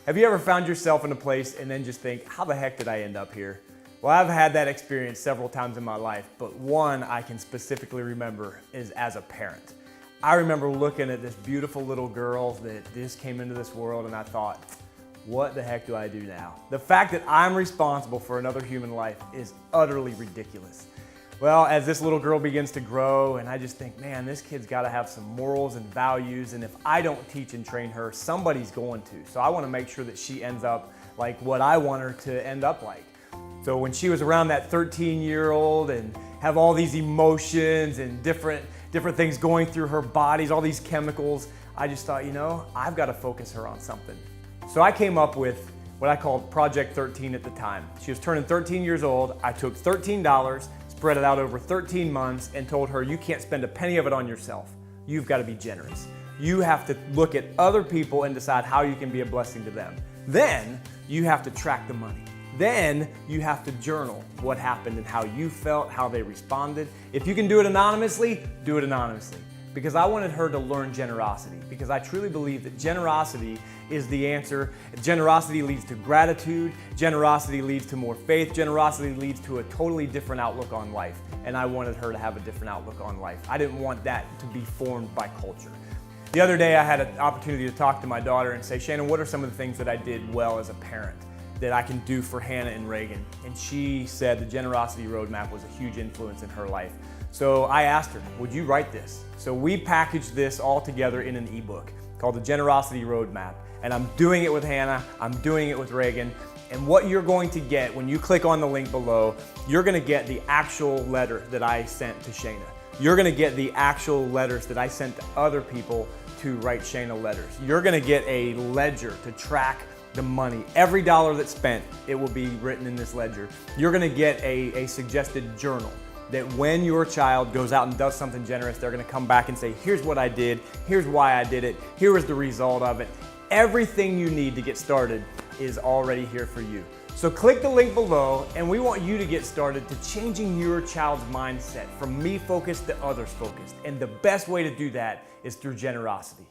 Have you ever found yourself in a place and then just think, how the heck did I end up here? Well, I've had that experience several times in my life, but one I can specifically remember is as a parent. I remember looking at this beautiful little girl that just came into this world and I thought, what the heck do I do now? The fact that I'm responsible for another human life is utterly ridiculous. Well, as this little girl begins to grow, and I just think, man, this kid's got to have some morals and values, and if I don't teach and train her, somebody's going to. So I want to make sure that she ends up like what I want her to end up like. So when she was around that 13-year-old and have all these emotions and different things going through her bodies, all these chemicals, I just thought, you know, I've got to focus her on something. So I came up with what I called Project 13 at the time. She was turning 13 years old. I took $13, spread it out over 13 months, and told her, you can't spend a penny of it on yourself. You've got to be generous. You have to look at other people and decide how you can be a blessing to them. Then you have to track the money. Then you have to journal what happened and how you felt, how they responded. If you can do it anonymously, do it anonymously. Because I wanted her to learn generosity, because I truly believe that generosity is the answer. Generosity leads to gratitude, generosity leads to more faith, generosity leads to a totally different outlook on life. And I wanted her to have a different outlook on life. I didn't want that to be formed by culture. The other day I had an opportunity to talk to my daughter and say, Shannon, what are some of the things that I did well as a parent that I can do for Hannah and Reagan? And she said the Generosity Roadmap was a huge influence in her life. So I asked her, would you write this? So we packaged this all together in an ebook called the Generosity Roadmap. And I'm doing it with Hannah, I'm doing it with Reagan. And what you're going to get when you click on the link below, you're gonna get the actual letter that I sent to Shayna. You're gonna get the actual letters that I sent to other people to write Shayna letters. You're gonna get a ledger to track the money. Every dollar that's spent, it will be written in this ledger. You're gonna get a suggested journal that when your child goes out and does something generous, they're gonna come back and say, here's what I did, here's why I did it, here was the result of it. Everything you need to get started is already here for you. So click the link below and we want you to get started to changing your child's mindset from me focused to others focused. And the best way to do that is through generosity.